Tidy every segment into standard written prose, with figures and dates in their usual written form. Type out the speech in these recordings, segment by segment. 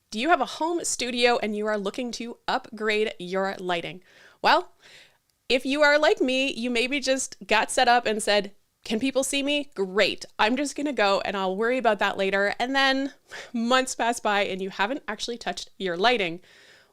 Do you have a home studio and you are looking to upgrade your lighting? Well, if you are like me, you maybe just got set up and said, can people see me? Great. I'm just going to go and I'll worry about that later. And then months pass by and you haven't actually touched your lighting.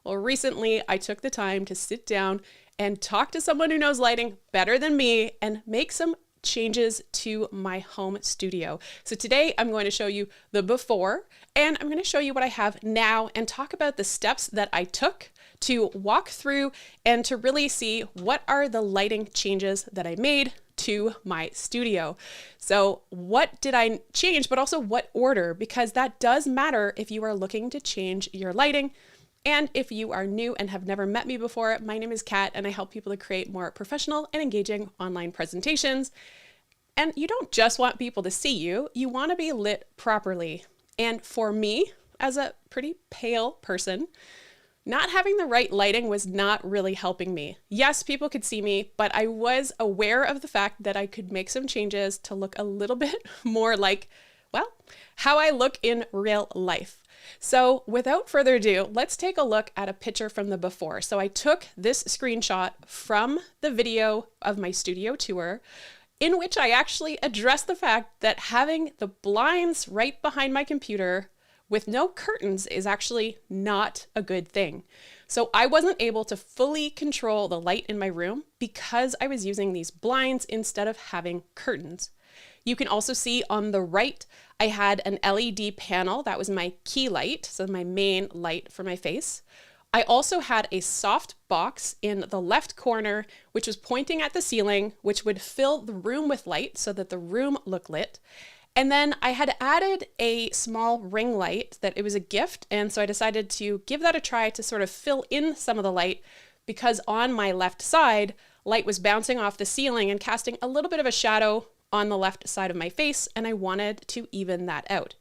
Well, recently I took the time to sit down and talk to someone who knows lighting better than me and make some changes to my home studio. So today I'm going to show you the before and I'm going to show you what I have now and talk about the steps that I took to walk through and to really see what are the lighting changes that I made to my studio. So what did I change, but also what order, because that does matter if you are looking to change your lighting. And if you are new and have never met me before, my name is Kat and I help people to create more professional and engaging online presentations. And you don't just want people to see you, you want to be lit properly. And for me, as a pretty pale person, not having the right lighting was not really helping me. Yes, people could see me, but I was aware of the fact that I could make some changes to look a little bit more like, well, how I look in real life. So without further ado, let's take a look at a picture from the before. So I took this screenshot from the video of my studio tour, in which I actually addressed the fact that having the blinds right behind my computer with no curtains is actually not a good thing. So I wasn't able to fully control the light in my room because I was using these blinds instead of having curtains. You can also see on the right, I had an LED panel. That was my key light, so my main light for my face. I also had a soft box in the left corner, which was pointing at the ceiling, which would fill the room with light so that the room looked lit. And then I had added a small ring light that it was a gift. And so I decided to give that a try to sort of fill in some of the light, because on my left side, light was bouncing off the ceiling and casting a little bit of a shadow on the left side of my face, and I wanted to even that out.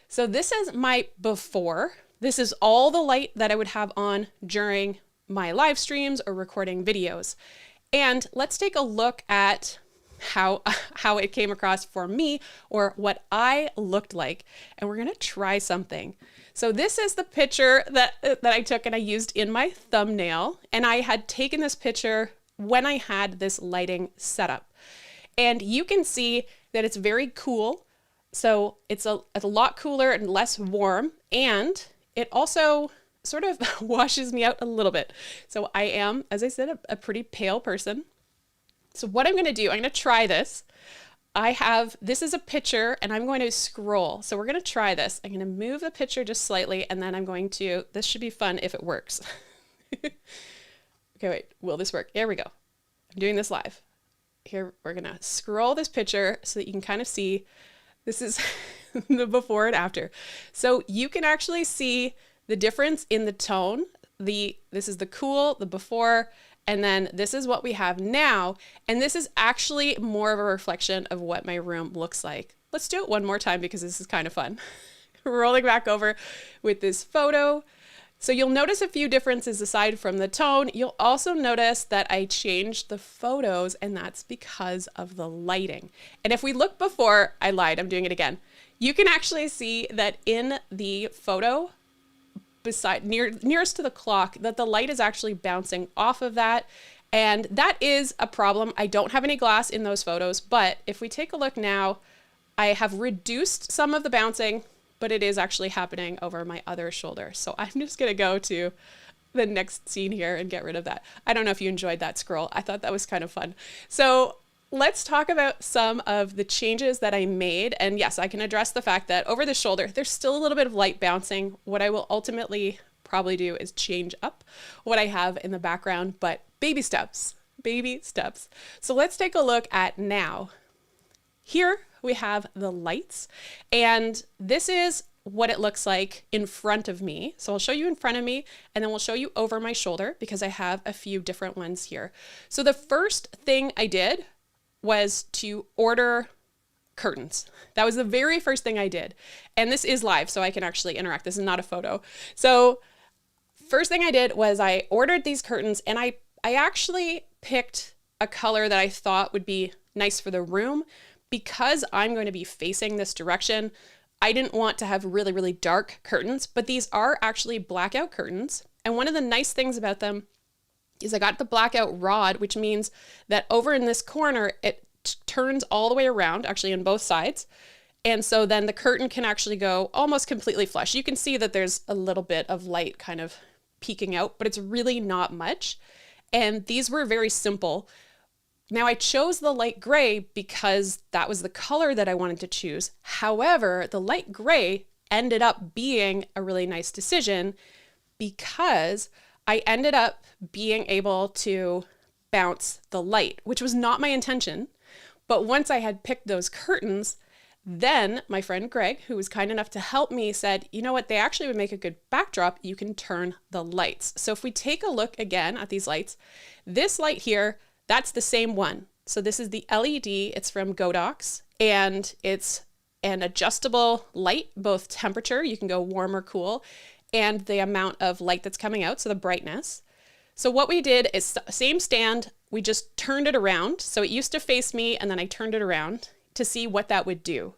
So this is my before. This is all the light that I would have on during my live streams or recording videos. And let's take a look at how it came across for me, or what I looked like. And we're gonna try something. So this is the picture that I took and I used in my thumbnail. And I had taken this picture when I had this lighting setup. And you can see that it's very cool. So it's a lot cooler and less warm. And it also sort of washes me out a little bit. So I am, as I said, a pretty pale person. So what I'm going to do, I'm going to try this. This is a picture and I'm going to scroll. So we're going to try this. I'm going to move the picture just slightly and then I'm going to, this should be fun if it works. Okay, wait, will this work? There we go. I'm doing this live. Here, we're going to scroll this picture so that you can kind of see, this is the before and after. So you can actually see the difference in the tone. This is the cool, the before, and then this is what we have now. And this is actually more of a reflection of what my room looks like. Let's do it one more time because this is kind of fun. Rolling back over with this photo. So you'll notice a few differences aside from the tone. You'll also notice that I changed the photos, and that's because of the lighting. And if we look before, I lied, I'm doing it again. You can actually see that in the photo, nearest to the clock, that the light is actually bouncing off of that. And that is a problem. I don't have any glass in those photos, but if we take a look now, I have reduced some of the bouncing, but it is actually happening over my other shoulder. So I'm just gonna go to the next scene here and get rid of that. I don't know if you enjoyed that scroll. I thought that was kind of fun. So let's talk about some of the changes that I made. And yes, I can address the fact that over the shoulder, there's still a little bit of light bouncing. What I will ultimately probably do is change up what I have in the background, but baby steps, baby steps. So let's take a look at now. Here we have the lights, and this is what it looks like in front of me. So I'll show you in front of me, and then we'll show you over my shoulder because I have a few different ones here. So the first thing I did was to order curtains. That was the very first thing I did. And this is live, so I can actually interact. This is not a photo. So first thing I did was I ordered these curtains, and I actually picked a color that I thought would be nice for the room. Because I'm going to be facing this direction, I didn't want to have really, really dark curtains, but these are actually blackout curtains. And one of the nice things about them is I got the blackout rod, which means that over in this corner, it turns all the way around, actually on both sides. And so then the curtain can actually go almost completely flush. You can see that there's a little bit of light kind of peeking out, but it's really not much. And these were very simple. Now I chose the light gray because that was the color that I wanted to choose. However, the light gray ended up being a really nice decision because I ended up being able to bounce the light, which was not my intention. But once I had picked those curtains, then my friend Greg, who was kind enough to help me, said, you know what, they actually would make a good backdrop. You can turn the lights. So if we take a look again at these lights, this light here, that's the same one. So this is the LED, it's from Godox, and it's an adjustable light, both temperature, you can go warm or cool, and the amount of light that's coming out, so the brightness. So what we did is same stand, we just turned it around. So it used to face me and then I turned it around to see what that would do.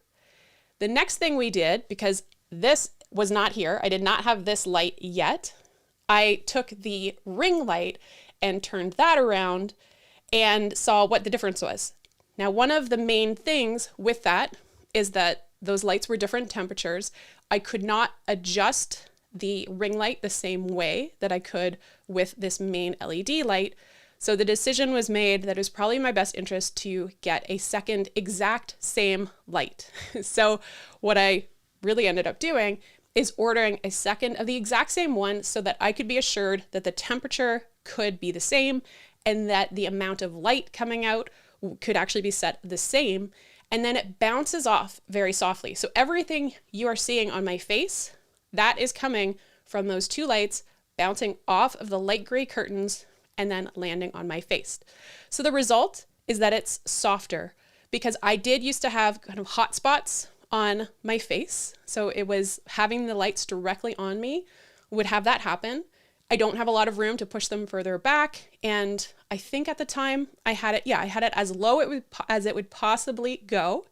The next thing we did, because this was not here, I did not have this light yet, I took the ring light and turned that around and saw what the difference was. Now, one of the main things with that is that those lights were different temperatures. I could not adjust the ring light the same way that I could with this main LED light. So the decision was made that it was probably in my best interest to get a second exact same light. So what I really ended up doing is ordering a second of the exact same one so that I could be assured that the temperature could be the same and that the amount of light coming out could actually be set the same. And then it bounces off very softly. So everything you are seeing on my face, that is coming from those two lights bouncing off of the light gray curtains and then landing on my face. So the result is that it's softer because I did used to have kind of hot spots on my face. So it was having the lights directly on me would have that happen. I don't have a lot of room to push them further back. And I think at the time I had it as low as it would possibly go.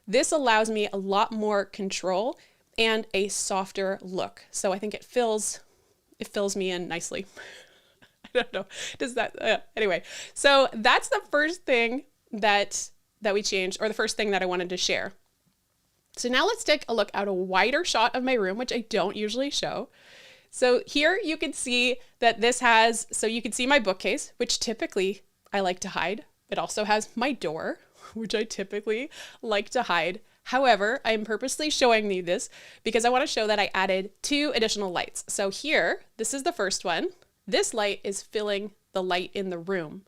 This allows me a lot more control and a softer look. So I think it fills me in nicely. I don't know. Does that, anyway. So that's the first thing that we changed, or the first thing that I wanted to share. So now let's take a look at a wider shot of my room, which I don't usually show. So here you can see that this has, so you can see my bookcase, which typically I like to hide. It also has my door, which I typically like to hide. However, I'm purposely showing you this because I want to show that I added 2 additional lights. So here, this is the first one. This light is filling the light in the room.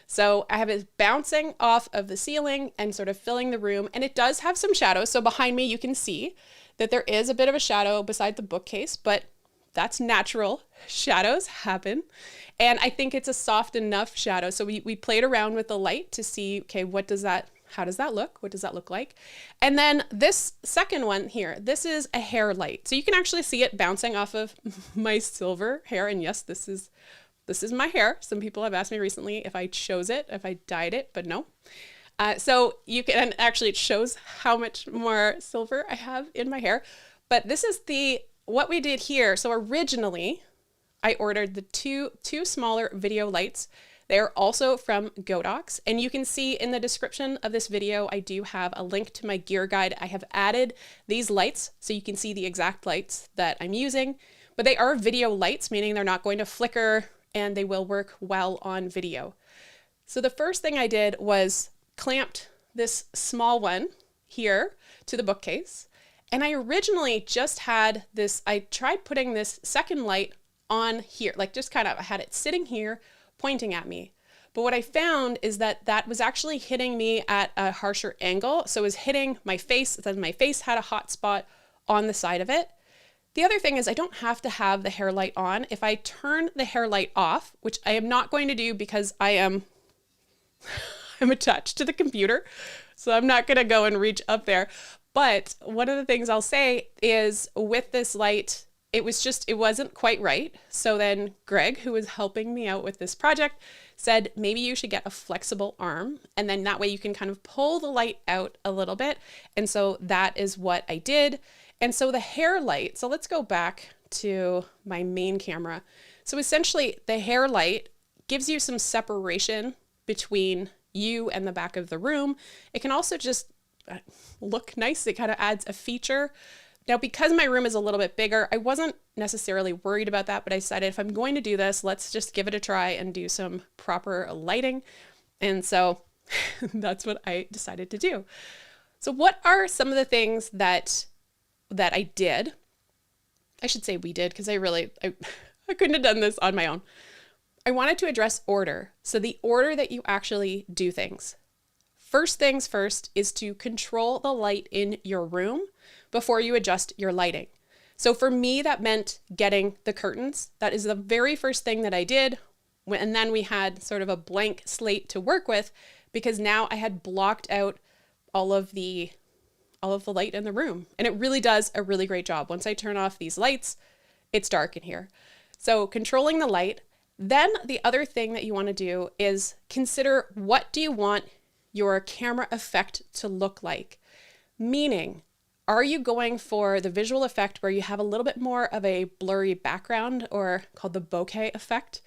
So I have it bouncing off of the ceiling and sort of filling the room, and it does have some shadows. So behind me, you can see that there is a bit of a shadow beside the bookcase, but that's natural. Shadows happen. And I think it's a soft enough shadow. So we played around with the light to see, okay, how does that look? What does that look like? And then this second one here, this is a hair light. So you can actually see it bouncing off of my silver hair. And yes, this is my hair. Some people have asked me recently if I chose it, if I dyed it, but no. So you can, and actually it shows how much more silver I have in my hair. But this is what we did here. So originally I ordered the two smaller video lights. They're also from Godox, and you can see in the description of this video, I do have a link to my gear guide. I have added these lights so you can see the exact lights that I'm using, but they are video lights, meaning they're not going to flicker and they will work well on video. So the first thing I did was clamped this small one here to the bookcase. And I originally just had this, I tried putting this second light on here, like just kind of, I had it sitting here pointing at me. But what I found is that that was actually hitting me at a harsher angle. So it was hitting my face, then my face had a hot spot on the side of it. The other thing is I don't have to have the hair light on. If I turn the hair light off, which I am not going to do because I'm attached to the computer, so I'm not gonna go and reach up there. But one of the things I'll say is with this light, it wasn't quite right. So then Greg, who was helping me out with this project, said maybe you should get a flexible arm, and then that way you can kind of pull the light out a little bit. And so that is what I did. And so the hair light, so let's go back to my main camera. So essentially the hair light gives you some separation between you and the back of the room. It can also just look nice. It kind of adds a feature. Now, because my room is a little bit bigger, I wasn't necessarily worried about that, but I decided if I'm going to do this, let's just give it a try and do some proper lighting. And so that's what I decided to do. So what are some of the things that I did? I should say we did, because I couldn't have done this on my own. I wanted to address order. So the order that you actually do things. First things first is to control the light in your room before you adjust your lighting. So for me, that meant getting the curtains. That is the very first thing that I did. And then we had sort of a blank slate to work with, because now I had blocked out all of the light in the room. And it really does a really great job. Once I turn off these lights, it's dark in here. So controlling the light. Then the other thing that you want to do is consider, what do you want your camera effect to look like? Meaning, are you going for the visual effect where you have a little bit more of a blurry background, or called the bokeh effect?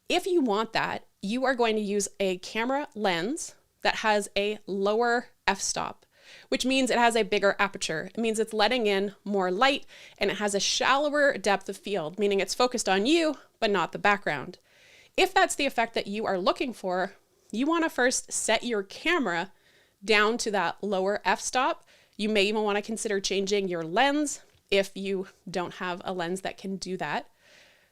If you want that, you are going to use a camera lens that has a lower f-stop, which means it has a bigger aperture. It means it's letting in more light, and it has a shallower depth of field, meaning it's focused on you, but not the background. If that's the effect that you are looking for, you want to first set your camera down to that lower f-stop. You may even want to consider changing your lens if you don't have a lens that can do that.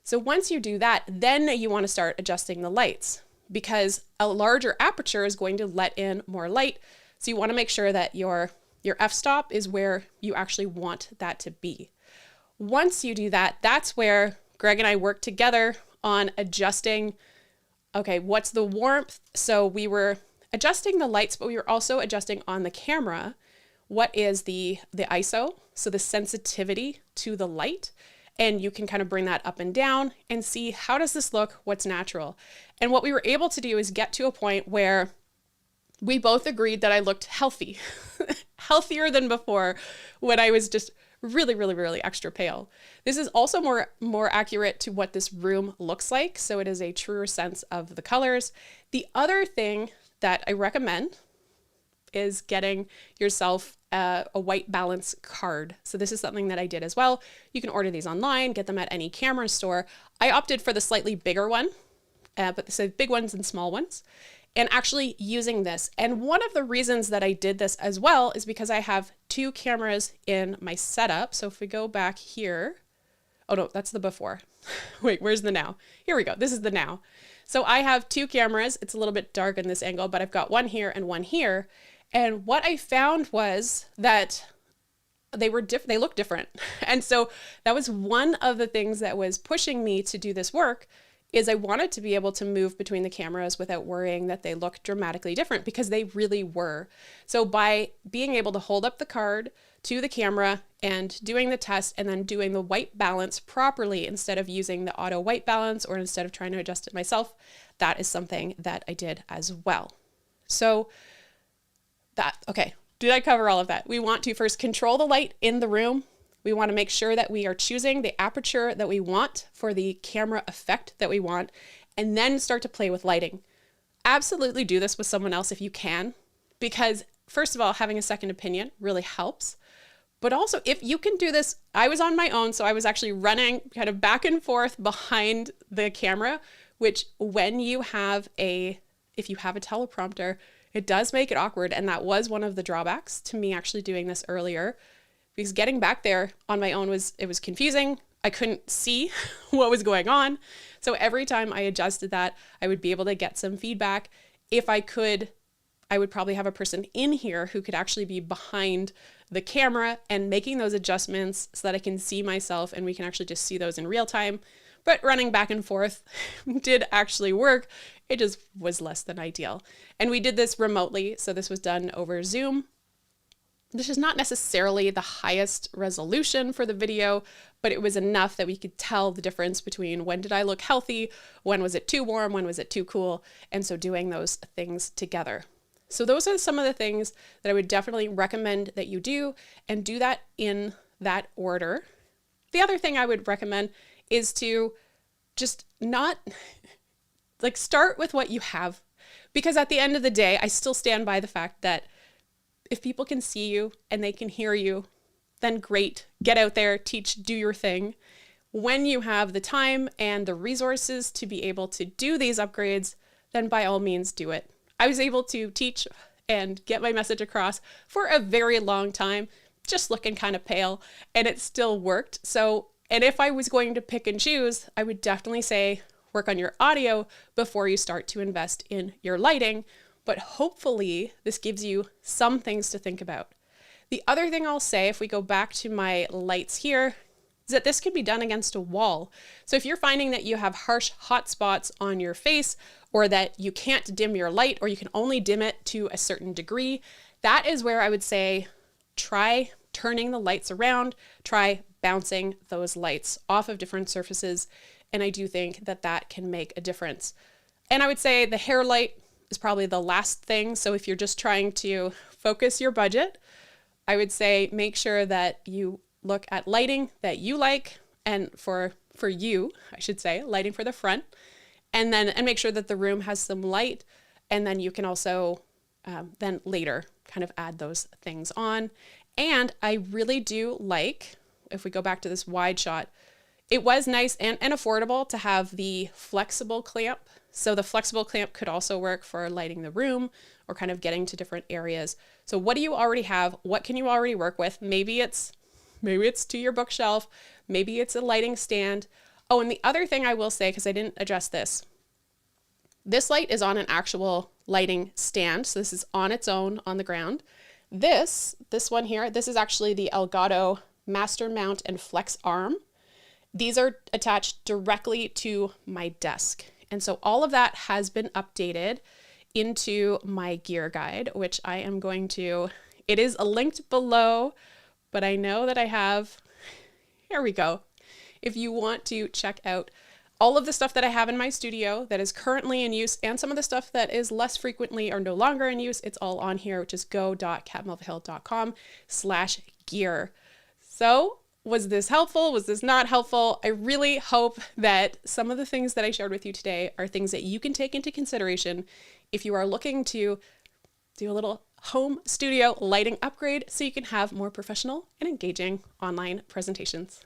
So once you do that, then you want to start adjusting the lights, because a larger aperture is going to let in more light. So you want to make sure that your f-stop is where you actually want that to be. Once you do that, that's where Greg and I worked together on adjusting, okay, what's the warmth? So we were adjusting the lights, but we were also adjusting on the camera, what is the ISO, so the sensitivity to the light. And you can kind of bring that up and down and see, how does this look? What's natural? And what we were able to do is get to a point where we both agreed that I looked healthy, healthier than before, when I was just really, really, really extra pale. This is also more accurate to what this room looks like. So it is a truer sense of the colors. The other thing that I recommend is getting yourself a white balance card. So this is something that I did as well. You can order these online, get them at any camera store. I opted for the slightly bigger one, but so big ones and small ones, and actually using this. And one of the reasons that I did this as well is because I have two cameras in my setup. So if we go back here, oh no, that's the before. Wait, where's the now? Here we go. This is the now. So I have two cameras. It's a little bit dark in this angle, but I've got one here and one here. And what I found was that they look different. And so that was one of the things that was pushing me to do this work, is I wanted to be able to move between the cameras without worrying that they look dramatically different, because they really were. So by being able to hold up the card to the camera and doing the test, and then doing the white balance properly instead of using the auto white balance, or instead of trying to adjust it myself, that is something that I did as well. So okay, did I cover all of that? We want to first control the light in the room. We want to make sure that we are choosing the aperture that we want for the camera effect that we want, and then start to play with lighting. Absolutely do this with someone else if you can, because first of all, having a second opinion really helps. But also, if you can do this, I was on my own, so I was actually running kind of back and forth behind the camera, which if you have a teleprompter, it does make it awkward. And that was one of the drawbacks to me actually doing this earlier, because getting back there on my own was confusing. I couldn't see what was going on. So every time I adjusted that, I would be able to get some feedback. If I could, I would probably have a person in here who could actually be behind the camera and making those adjustments so that I can see myself and we can actually just see those in real time. But running back and forth did actually work. It just was less than ideal. And we did this remotely. So this was done over Zoom. this is not necessarily the highest resolution for the video, but it was enough that we could tell the difference between when did I look healthy, when was it too warm, when was it too cool, and so doing those things together. So those are some of the things that I would definitely recommend that you do, and do that in that order. The other thing I would recommend is to just not start with what you have, because at the end of the day, I still stand by the fact that if people can see you and they can hear you, then great, get out there, teach, do your thing. When you have the time and the resources to be able to do these upgrades, then by all means do it. I was able to teach and get my message across for a very long time, just looking kind of pale, and it still worked. So, and if I was going to pick and choose, I would definitely say work on your audio before you start to invest in your lighting. But hopefully this gives you some things to think about. The other thing I'll say, if we go back to my lights here, is that this can be done against a wall. So if you're finding that you have harsh hot spots on your face, or that you can't dim your light, or you can only dim it to a certain degree, that is where I would say try turning the lights around, try bouncing those lights off of different surfaces. And I do think that that can make a difference. And I would say the hair light is probably the last thing. So if you're just trying to focus your budget, I would say make sure that you look at lighting that you like, and for you, I should say, lighting for the front, and make sure that the room has some light. And then you can also then later kind of add those things on. And I really do like, if we go back to this wide shot, it was nice and affordable to have the flexible clamp. So the flexible clamp could also work for lighting the room or kind of getting to different areas. So what do you already have? What can you already work with? Maybe it's to your bookshelf. Maybe it's a lighting stand. Oh, and the other thing I will say, because I didn't address this light is on an actual lighting stand. So this is on its own on the ground. This one here, this is actually the Elgato Master Mount and Flex Arm. These are attached directly to my desk. And so all of that has been updated into my gear guide, which I am going to, it is linked below, but I know that I have, here we go. If you want to check out all of the stuff that I have in my studio that is currently in use, and some of the stuff that is less frequently or no longer in use, it's all on here, which is go.catmelvahill.com/gear. So was this helpful? Was this not helpful? I really hope that some of the things that I shared with you today are things that you can take into consideration if you are looking to do a little home studio lighting upgrade so you can have more professional and engaging online presentations.